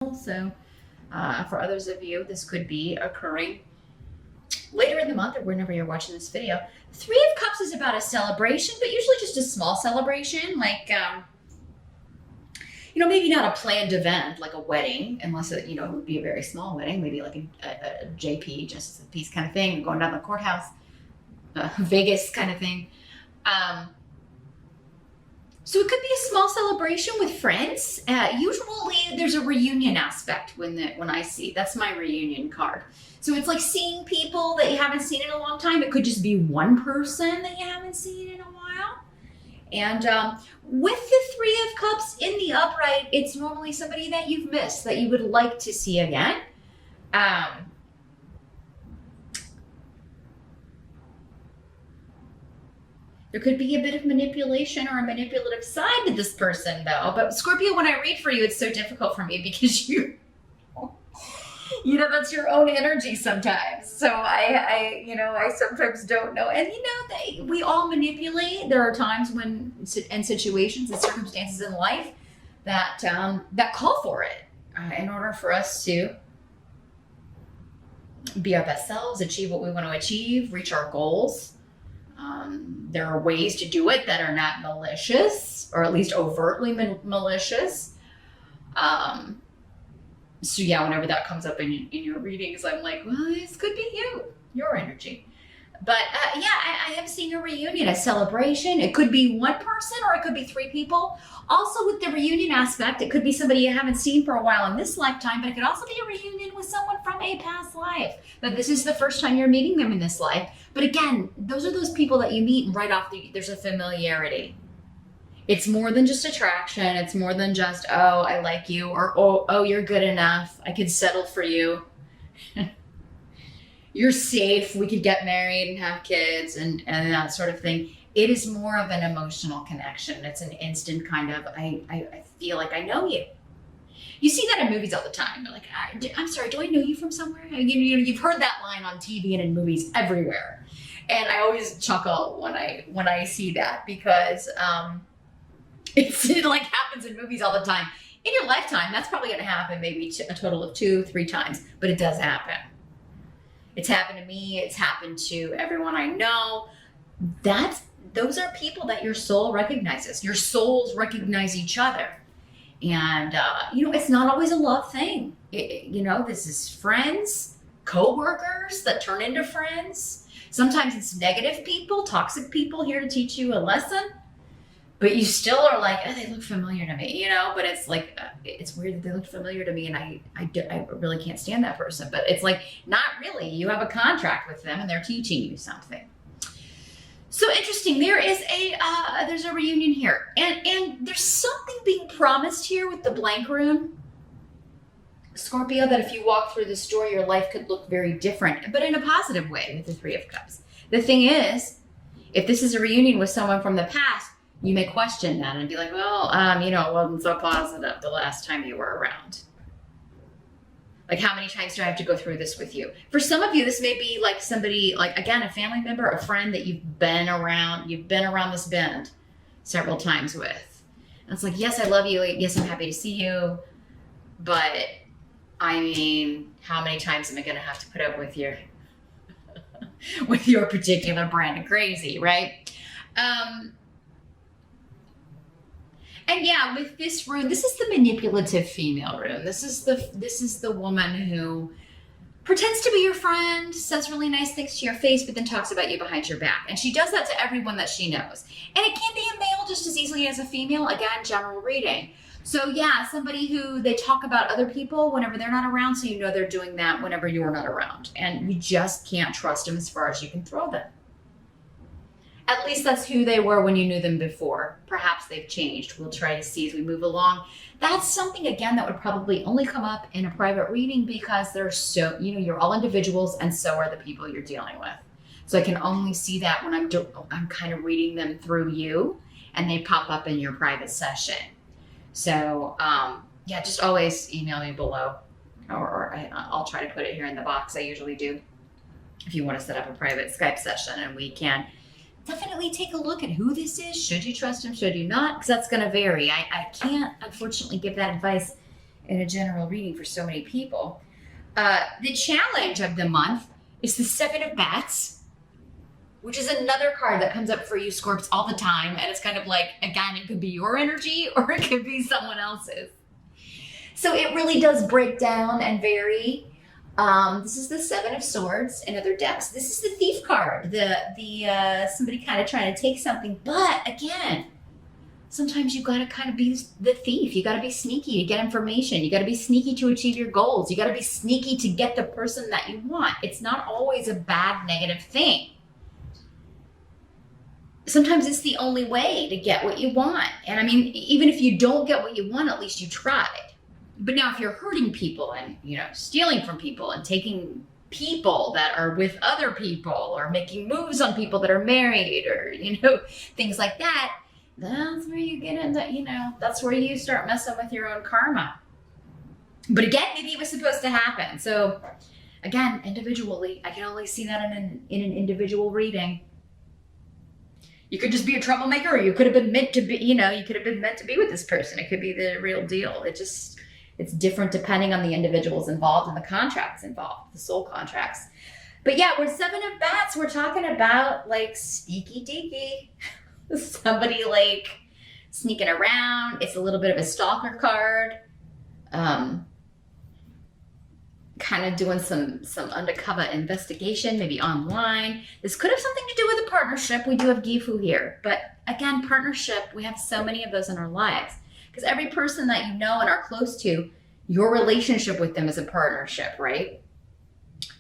So for others of you, this could be occurring later in the month or whenever you're watching this video. Three of Cups is about a celebration, but usually just a small celebration, like, maybe not a planned event like a wedding, unless it, it would be a very small wedding, maybe like a JP, Justice of the Peace kind of thing, going down to the courthouse, Vegas kind of thing. So it could be a small celebration with friends. Usually there's a reunion aspect when I see, that's my reunion card. So it's like seeing people that you haven't seen in a long time. It could just be one person that you haven't seen in a while. And with the Three of Cups in the upright, it's normally somebody that you've missed, that you would like to see again. There could be a bit of manipulation or a manipulative side to this person, though. But Scorpio, when I read for you, it's so difficult for me because that's your own energy sometimes. So I sometimes don't know. And we all manipulate. There are times when, and situations and circumstances in life that call for it in order for us to be our best selves, achieve what we want to achieve, reach our goals. There are ways to do it that are not malicious, or at least overtly malicious. So yeah, whenever that comes up in your readings, I'm like, well, this could be your energy. But I have seen a reunion, a celebration. It could be one person or it could be three people. Also with the reunion aspect, it could be somebody you haven't seen for a while in this lifetime, but it could also be a reunion with someone from a past life. But this is the first time you're meeting them in this life. But again, those are those people that you meet and right off there's a familiarity. It's more than just attraction. It's more than just, oh, I like you, or oh, you're good enough. I could settle for you. You're safe. We could get married and have kids and that sort of thing. It is more of an emotional connection. It's an instant kind of, I feel like I know you. You see that in movies all the time. You're like, I'm sorry, do I know you from somewhere? You've heard that line on TV and in movies everywhere. And I always chuckle when I see that because it like happens in movies all the time. In your lifetime, that's probably going to happen maybe a total of 2-3 times, but it does happen. It's happened to me. It's happened to everyone I know. Those are people that your soul recognizes. Your souls recognize each other. And, it's not always a love thing. This is friends, co-workers that turn into friends. Sometimes it's negative people, toxic people here to teach you a lesson. But you still are like, oh, they look familiar to me, but it's like, it's weird that they look familiar to me and I really can't stand that person. But it's like, not really. You have a contract with them and they're teaching you something. So interesting. There's a reunion here. And there's something being promised here with the blank rune. Scorpio, that if you walk through this door, your life could look very different, but in a positive way with the Three of Cups. The thing is, if this is a reunion with someone from the past, you may question that and be like, well, it wasn't so positive the last time you were around. Like, how many times do I have to go through this with you? For some of you, this may be like somebody, like, again, a family member, a friend that you've been around this bend several times with. And it's like, yes, I love you. Yes, I'm happy to see you. But, how many times am I going to have to put up with your particular brand of crazy, right? And yeah, with this rune, this is the manipulative female rune. This is the woman who pretends to be your friend, says really nice things to your face, but then talks about you behind your back. And she does that to everyone that she knows. And it can be a male just as easily as a female. Again, general reading. So yeah, somebody who they talk about other people whenever they're not around, so they're doing that whenever you're not around. And you just can't trust them as far as you can throw them. At least that's who they were when you knew them before. Perhaps they've changed. We'll try to see as we move along. That's something, again, that would probably only come up in a private reading because they're so, you're all individuals and so are the people you're dealing with. So I can only see that when I'm kind of reading them through you and they pop up in your private session. So, just always email me below or I'll try to put it here in the box. I usually do. If you want to set up a private Skype session and we can definitely take a look at who this is. Should you trust him? Should you not? Because that's going to vary. I can't, unfortunately, give that advice in a general reading for so many people. The challenge of the month is the Seven of Bats, which is another card that comes up for you, Scorps, all the time. And it's kind of like, again, it could be your energy or it could be someone else's. So it really does break down and vary. This is the Seven of Swords in other decks. This is the Thief card, the somebody kind of trying to take something. But again, sometimes you got to kind of be the thief. You got to be sneaky to get information. You got to be sneaky to achieve your goals. You got to be sneaky to get the person that you want. It's not always a bad, negative thing. Sometimes it's the only way to get what you want. And I mean, even if you don't get what you want, at least you tried. But now if you're hurting people and, stealing from people and taking people that are with other people or making moves on people that are married or, things like that, that's where you get into, that's where you start messing with your own karma. But again, maybe it was supposed to happen. So again, individually, I can only see that in an individual reading. You could just be a troublemaker, or you could have been meant to be, you could have been meant to be with this person. It could be the real deal. It's different depending on the individuals involved and the contracts involved, the soul contracts. But yeah, with Seven of Bats, we're talking about like sneaky deaky. Somebody like sneaking around. It's a little bit of a stalker card. Kind of doing some undercover investigation, maybe online. This could have something to do with a partnership. We do have Gifu here. But again, partnership, we have so many of those in our lives. Because every person that you know and are close to, your relationship with them is a partnership, right?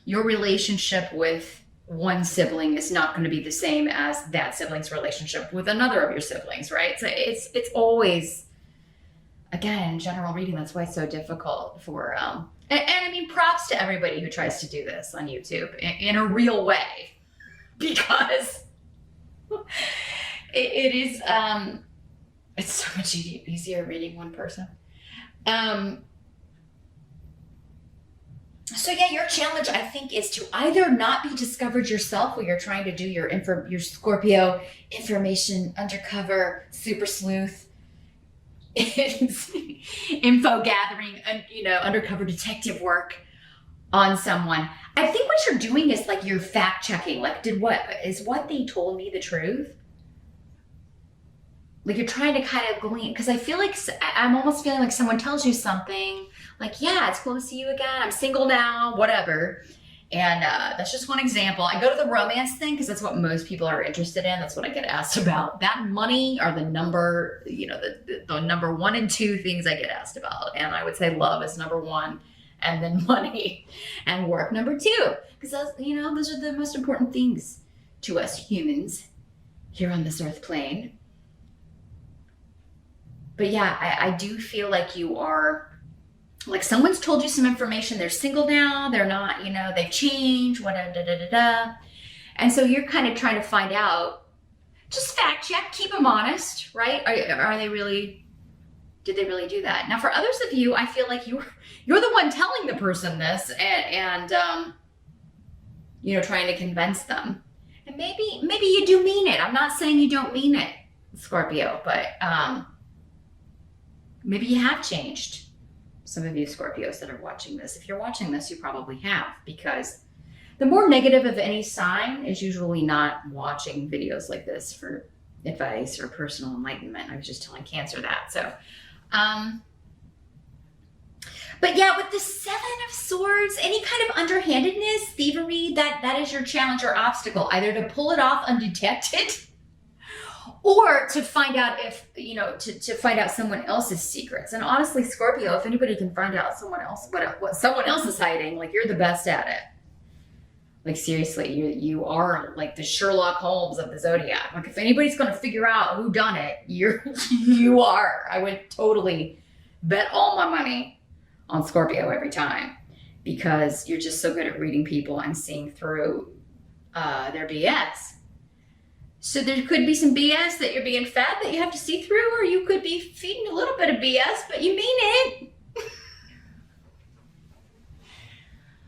Your relationship with one sibling is not going to be the same as that sibling's relationship with another of your siblings, right? So it's always, again, general reading. That's why it's so difficult for, and I mean, props to everybody who tries to do this on YouTube in a real way, because it is, it's so much easier reading one person. So yeah, your challenge, I think, is to either not be discovered yourself while you're trying to do your Scorpio information undercover super sleuth info gathering and undercover detective work on someone. I think what you're doing is like you're fact checking. Like, is what they told me the truth? Like you're trying to kind of glean, because I feel like I'm almost feeling like someone tells you something like, yeah, it's cool to see you again. I'm single now, whatever. And that's just one example. I go to the romance thing because that's what most people are interested in. That's what I get asked about. That and money are the number, the number 1 and 2 things I get asked about. And I would say love is number 1, and then money and work number 2. Because those are the most important things to us humans here on this earth plane. But yeah, I do feel like you are, like someone's told you some information. They're single now. They're not, they've changed, whatever, And so you're kind of trying to find out, just fact check, keep them honest, right? Are they really, did they really do that? Now for others of you, I feel like you're the one telling the person this and trying to convince them. And maybe you do mean it. I'm not saying you don't mean it, Scorpio, but maybe you have changed. Some of you Scorpios that are watching this, if you're watching this, you probably have, because the more negative of any sign is usually not watching videos like this for advice or personal enlightenment. I was just telling Cancer that. So, but yeah, with the Seven of Swords, any kind of underhandedness, thievery, that is your challenge or obstacle, either to pull it off undetected or to find out if, to find out someone else's secrets. And honestly, Scorpio, if anybody can find out what someone else is hiding, like you're the best at it. Like seriously, you are like the Sherlock Holmes of the Zodiac. Like if anybody's going to figure out who done it, you are. I would totally bet all my money on Scorpio every time, because you're just so good at reading people and seeing through their BS. So there could be some BS that you're being fed that you have to see through, or you could be feeding a little bit of BS, but you mean it.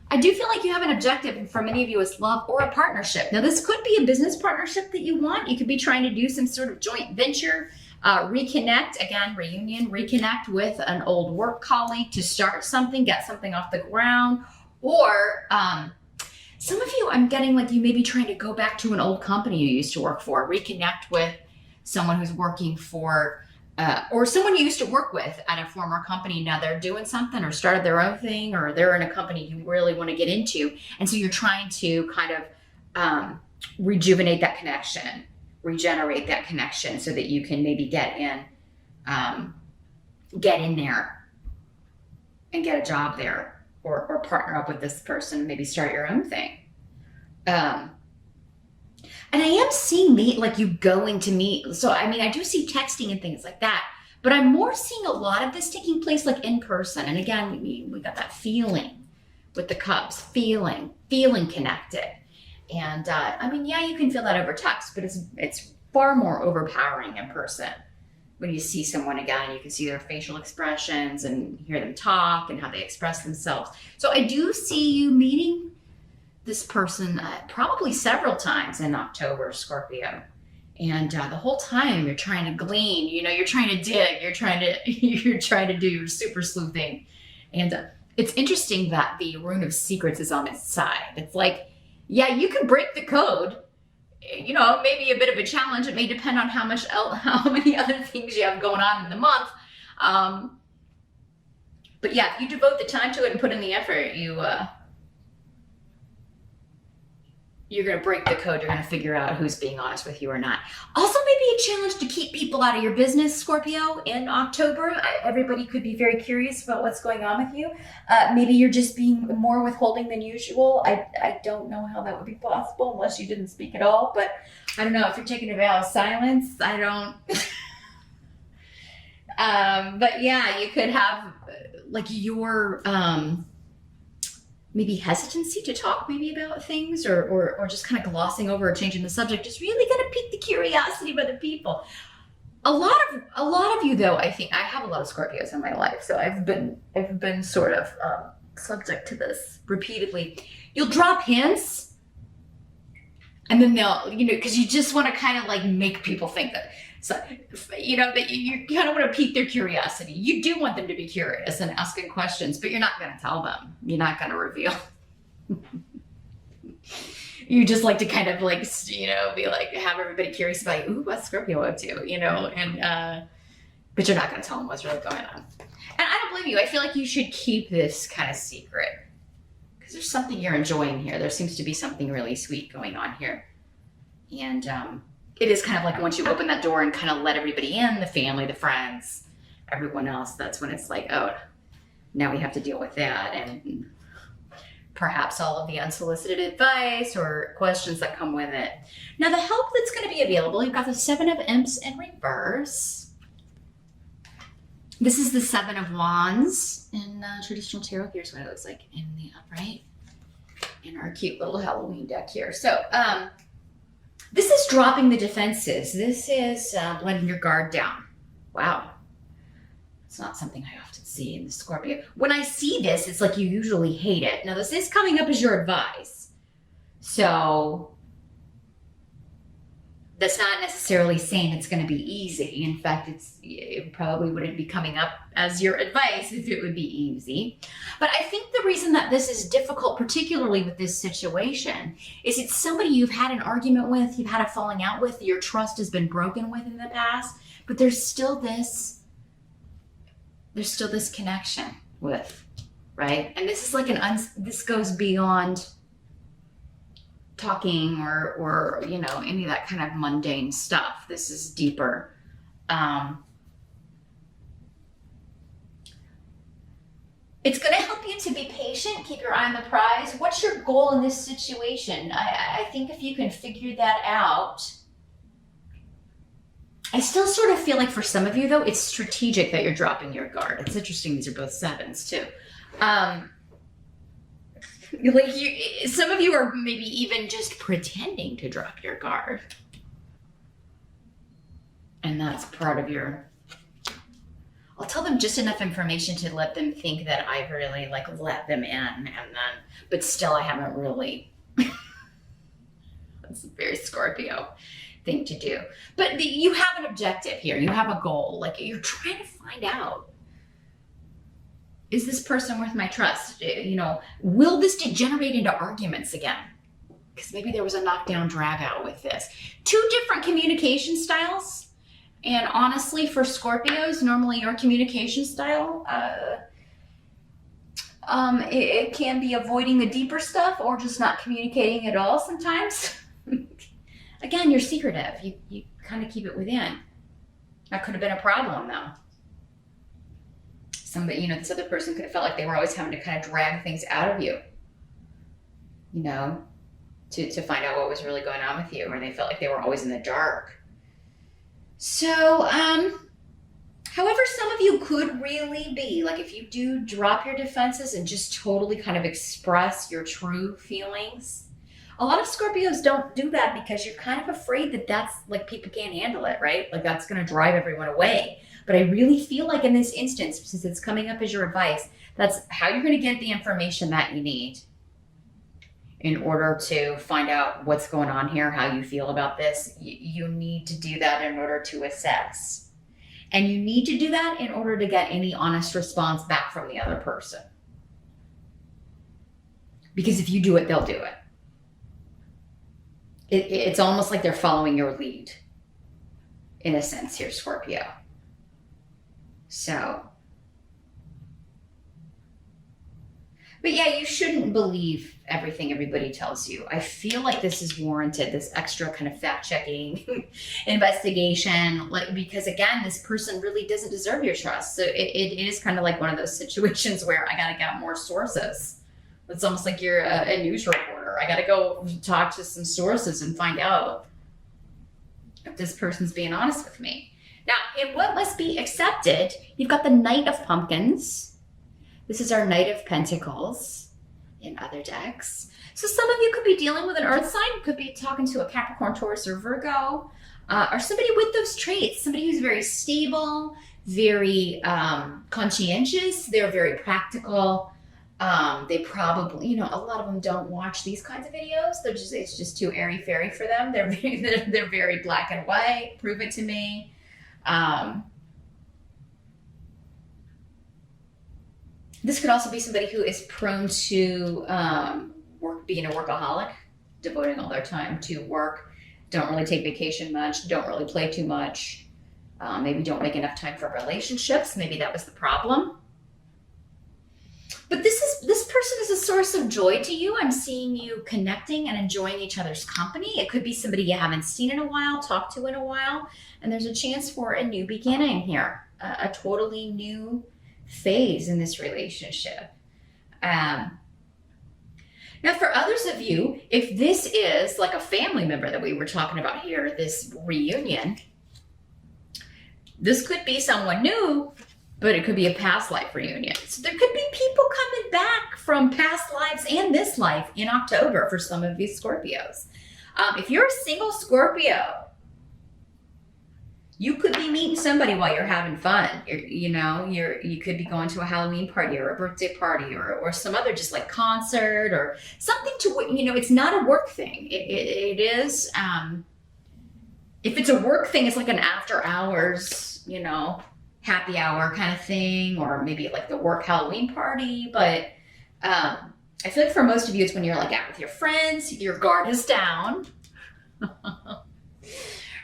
I do feel like you have an objective, and for many of you it's love or a partnership. Now this could be a business partnership that you want. You could be trying to do some sort of joint venture. Reconnect, again, reunion, reconnect with an old work colleague to start something, get something off the ground. Or some of you, I'm getting like you may be trying to go back to an old company you used to work for, reconnect with someone who's working for, or someone you used to work with at a former company. Now they're doing something or started their own thing, or they're in a company you really want to get into. And so you're trying to kind of rejuvenate that connection, regenerate that connection so that you can maybe get in there and get a job there. Or partner up with this person and maybe start your own thing. And I am seeing like you going to meet. So, I mean, I do see texting and things like that, but I'm more seeing a lot of this taking place like in person. And again, we got that feeling with the Cubs, feeling connected. And I mean, yeah, you can feel that over text, but it's far more overpowering in person. When you see someone again, and you can see their facial expressions and hear them talk and how they express themselves. So I do see you meeting this person probably several times in October, Scorpio. And the whole time you're trying to glean, you're trying to dig, you're trying to do your super sleuthing. And it's interesting that the Rune of Secrets is on its side. It's like, yeah, you can break the code. Maybe a bit of a challenge. It may depend on how many other things you have going on in the month. But yeah, if you devote the time to it and put in the effort, you're going to break the code. You're going to figure out who's being honest with you or not. Also, maybe a challenge to keep people out of your business, Scorpio, in October. Everybody could be very curious about what's going on with you. Maybe you're just being more withholding than usual. I don't know how that would be possible unless you didn't speak at all. But I don't know if you're taking a vow of silence. I don't. But yeah, you could have like your maybe hesitancy to talk maybe about things or just kind of glossing over or changing the subject is really going to pique the curiosity of other people. A lot of you though, I think I have a lot of Scorpios in my life, so I've been sort of subject to this repeatedly. You'll drop hints and then they'll, because you just want to kind of like make people think that, so, that you kind of want to pique their curiosity. You do want them to be curious and asking questions, but you're not going to tell them. You're not going to reveal. You just like to kind of like, be like, have everybody curious about, ooh, what's Scorpio up to, and, but you're not going to tell them what's really going on. And I don't blame you. I feel like you should keep this kind of secret because there's something you're enjoying here. There seems to be something really sweet going on here. And, it is kind of like once you open that door and kind of let everybody in, the family, the friends, everyone else, that's when it's like, oh, now we have to deal with that. And perhaps all of the unsolicited advice or questions that come with it. Now, the help that's going to be available, you've got the Seven of Imps in reverse. This is the Seven of Wands in traditional tarot. Here's what it looks like in the upright in our cute little Halloween deck here. So, this is dropping the defenses. This is letting your guard down. Wow. It's not something I often see in the Scorpio. When I see this, it's like you usually hate it. Now, this is coming up as your advice. So that's not necessarily saying it's going to be easy. In fact, it probably wouldn't be coming up as your advice if it would be easy. But I think the reason that this is difficult, particularly with this situation, is it's somebody you've had an argument with, you've had a falling out with, your trust has been broken with in the past, but there's still this connection with, right? And this is like this goes beyond talking or any of that kind of mundane stuff. This is deeper. It's going to help you to be patient, keep your eye on the prize. What's your goal in this situation? I think if you can figure that out, I still sort of feel like for some of you though, it's strategic that you're dropping your guard. It's interesting, these are both sevens too. Some of you are maybe even just pretending to drop your guard. And that's part of I'll tell them just enough information to let them think that I've really let them in but still I haven't really, that's very Scorpio. thing to do. But you have an objective here. You have a goal. Like, you're trying to find out, is this person worth my trust? You know, will this degenerate into arguments again? Because maybe there was a knockdown drag out with this. Two different communication styles. And honestly, for Scorpios, normally your communication style, it can be avoiding the deeper stuff or just not communicating at all sometimes. Again, you're secretive. You kind of keep it within. That could have been a problem, though. Somebody, you know, this other person could have felt like they were always having to kind of drag things out of you, you know, to find out what was really going on with you, or they felt like they were always in the dark. So, however, some of you could really be, like, if you do drop your defenses and just totally kind of express your true feelings. A lot of Scorpios don't do that because you're kind of afraid that that's, like, people can't handle it, right? Like, that's going to drive everyone away. But I really feel like in this instance, since it's coming up as your advice, that's how you're going to get the information that you need in order to find out what's going on here, how you feel about this. You need to do that in order to assess. And you need to do that in order to get any honest response back from the other person. Because if you do it, they'll do it. It's almost like they're following your lead, in a sense here, Scorpio. So, but yeah, you shouldn't believe everything everybody tells you. I feel like this is warranted, this extra kind of fact-checking investigation, like, because again, this person really doesn't deserve your trust. So it is kind of like one of those situations where I got to get more sources. It's almost like you're a news reporter. I got to go talk to some sources and find out if this person's being honest with me. Now, in what must be accepted, you've got the Knight of Pumpkins. This is our Knight of Pentacles in other decks. So some of you could be dealing with an earth sign, could be talking to a Capricorn, Taurus, or Virgo, or somebody with those traits, somebody who's very stable, very conscientious, they're very practical. They probably, you know, a lot of them don't watch these kinds of videos. It's just too airy-fairy for them. They're very black and white. Prove it to me. This could also be somebody who is prone to being a workaholic, devoting all their time to work, don't really take vacation much, don't really play too much, maybe don't make enough time for relationships. Maybe that was the problem. But this person is a source of joy to you. I'm seeing you connecting and enjoying each other's company. It could be somebody you haven't seen in a while, talked to in a while, and there's a chance for a new beginning here, a totally new phase in this relationship. Now, for others of you, if this is like a family member that we were talking about here, this reunion, this could be someone new, but it could be a past life reunion. So there could be people coming back from past lives and this life in October for some of these Scorpios. If you're a single Scorpio, you could be meeting somebody while you're having fun. You could be going to a Halloween party or a birthday party or some other just like concert or something to, it's not a work thing. It is, if it's a work thing, it's like an after hours, happy hour kind of thing, or maybe like the work Halloween party. But I feel like for most of you, it's when you're like out with your friends, your guard is down,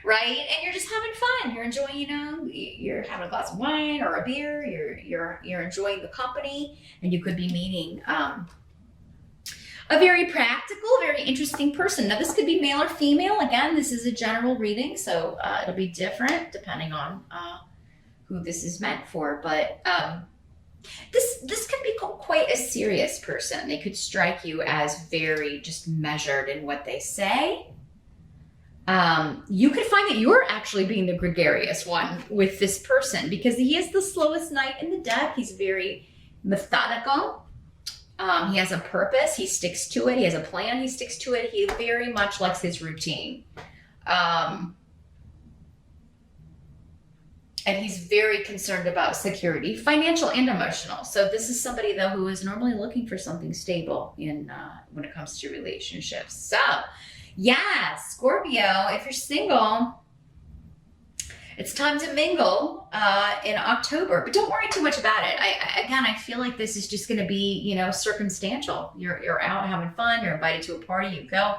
right? And you're just having fun. You're enjoying, you're having a glass of wine or a beer. You're enjoying the company, and you could be meeting a very practical, very interesting person. Now, this could be male or female. Again, this is a general reading, so it'll be different depending on who this is meant for. But this could be quite a serious person. They could strike you as very just measured in what they say. You could find that you're actually being the gregarious one with this person because he is the slowest knight in the deck. He's very methodical. He has a purpose. He sticks to it. He has a plan. He sticks to it. He very much likes his routine. And he's very concerned about security, financial and emotional. So this is somebody, though, who is normally looking for something stable when it comes to relationships. So Yeah, Scorpio, if you're single, it's time to mingle in October, but don't worry too much about it. I feel like this is just going to be, circumstantial. You're out having fun. You're invited to a party. You go,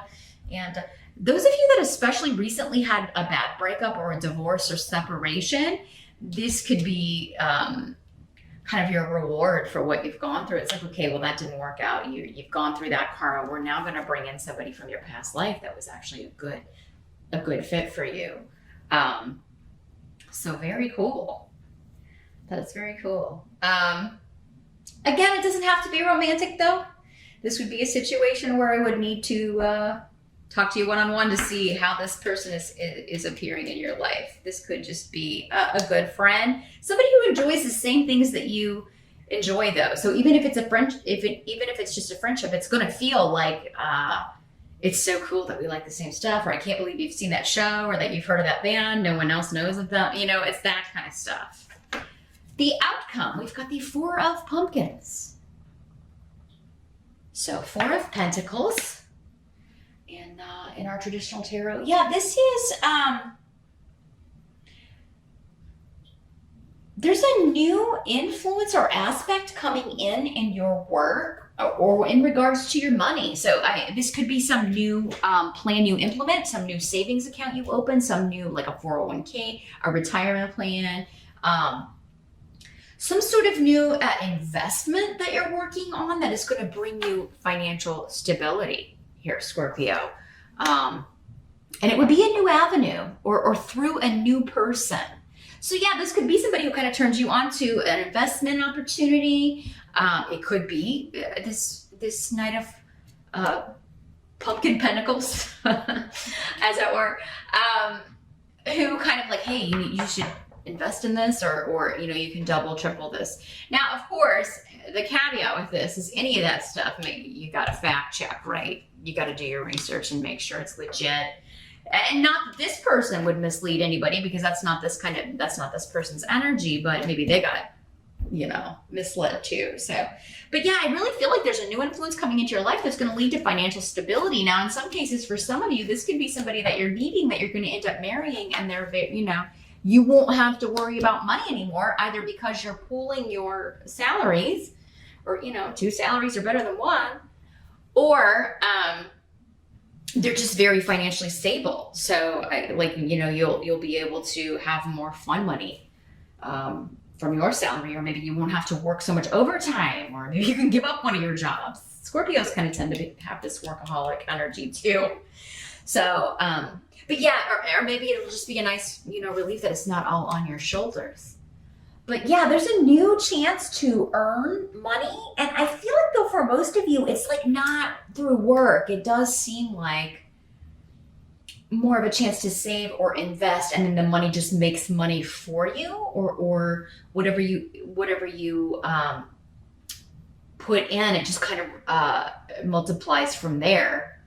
and those of you that especially recently had a bad breakup or a divorce or separation, this could be kind of your reward for what you've gone through. It's like, okay, well, that didn't work out. You've gone through that karma. We're now going to bring in somebody from your past life that was actually a good fit for you. So very cool. That's very cool. Again, it doesn't have to be romantic though. This would be a situation where I would need to talk to you one-on-one to see how this person is appearing in your life. This could just be a good friend, somebody who enjoys the same things that you enjoy though. So even if it's even if it's just a friendship, it's going to feel like, it's so cool that we like the same stuff, or I can't believe you've seen that show, or that you've heard of that band. No one else knows of them. It's that kind of stuff. The outcome, we've got the Four of Pumpkins. So Four of Pentacles in our traditional tarot. Yeah, this is, there's a new influence or aspect coming in your work, or in regards to your money. So this could be some new plan you implement, some new savings account you open, some new, like a 401k, a retirement plan, some sort of new investment that you're working on that is going to bring you financial stability here, Scorpio. And it would be a new avenue or through a new person. So yeah, this could be somebody who kind of turns you on to an investment opportunity. It could be this Knight of Pumpkin Pentacles, as it were, who kind of like, hey, you should invest in this, or you can double, triple this. Now, of course, the caveat with this is any of that stuff, you got to fact check, right? You got to do your research and make sure it's legit. And not that this person would mislead anybody, because that's not this person's energy, but maybe they got, misled too. So, but yeah, I really feel like there's a new influence coming into your life that's going to lead to financial stability. Now, in some cases, for some of you, this could be somebody that you're meeting that you're going to end up marrying, and they're, you won't have to worry about money anymore, either because you're pooling your salaries, or, two salaries are better than one, or, they're just very financially stable. So you'll be able to have more fun money from your salary, or maybe you won't have to work so much overtime, or maybe you can give up one of your jobs. Scorpios kind of tend to have this workaholic energy too. So, but yeah, or maybe it'll just be a nice, relief that it's not all on your shoulders. But yeah, there's a new chance to earn money. And I feel like though for most of you, it's like not through work. It does seem like more of a chance to save or invest, and then the money just makes money for you, or whatever you put in, it just kind of multiplies from there.